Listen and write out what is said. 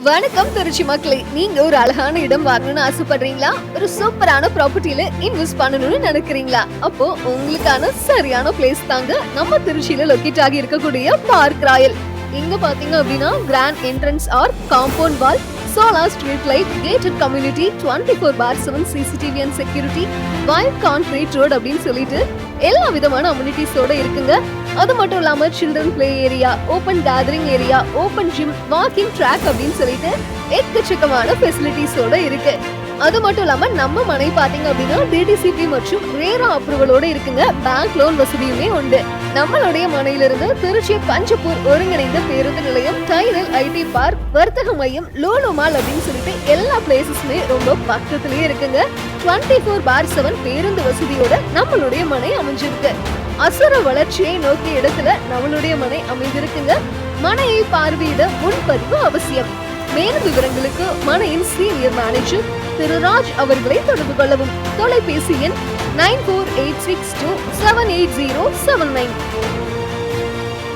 வணக்கம் திருச்சி மக்களே. நீங்க ஒரு அழகான இடம் வாங்கணும்னு ஆசைப்படுறீங்களா? ஒரு சூப்பரான ப்ராப்பர்ட்டில இன்வெஸ்ட் பண்ணணும்னு நினைக்கிறீங்களா? அப்போ உங்களுக்கான சரியான பிளேஸ் தாங்க நம்ம திருச்சியில லொக்கேட் ஆகி இருக்கக்கூடிய பார்க் ராயல். இங்க பாத்தீங்க அப்படின்னா grand entrance are compound wall, solar street light, gated community, 24/7 CCTV and security, wide concrete road அப்படின்னு சொல்லிட்டு எல்லா விதமான அம்யூனிட்டிஸோட இருக்குங்க. அது மட்டும் இல்லாம children play area, open gathering area, open gym, walking track அப்படின்னு சொல்லிட்டு எக்கச்சக்கமான ஃபெசிலிட்டிஸோட இருக்கு. அது மட்டும் இல்லாம நம்ம மனை பாத்தீங்க அப்படின்னா டிடிசிபி மற்றும் ரேரா அப்ரூவலோட இருக்குங்க. பேங்க் லோன் வசதியுமே உண்டு. நம்மளுடைய மனையிலிருந்து திருச்சி பஞ்சப்பூர் ஒருங்கிணைந்த பேருந்து நிலையம், டைரல் ஐடி பார்க், வர்த்தக மையம், லோலோ மால் அப்படின்னு சொல்லிட்டு எல்லா பிளேசஸுமே ரொம்ப பக்கத்திலேயே இருக்குங்க. 24/7 பேருந்து வசதியோட நம்மளுடைய மனை அமைஞ்சிருக்கு. அசுர வளர்ச்சியை நோக்கிய இடத்துல நம்மளுடைய மனை அமைந்திருக்குங்க. மனையை பார்வையிட முன்பதிவு அவசியம். மேலும் விவரங்களுக்கு மனையின் சீனியர் மேனேஜர் திரு ராஜ் அவர்களை தொடர்பு கொள்ளவும். தொலைபேசி எண் 9486278079.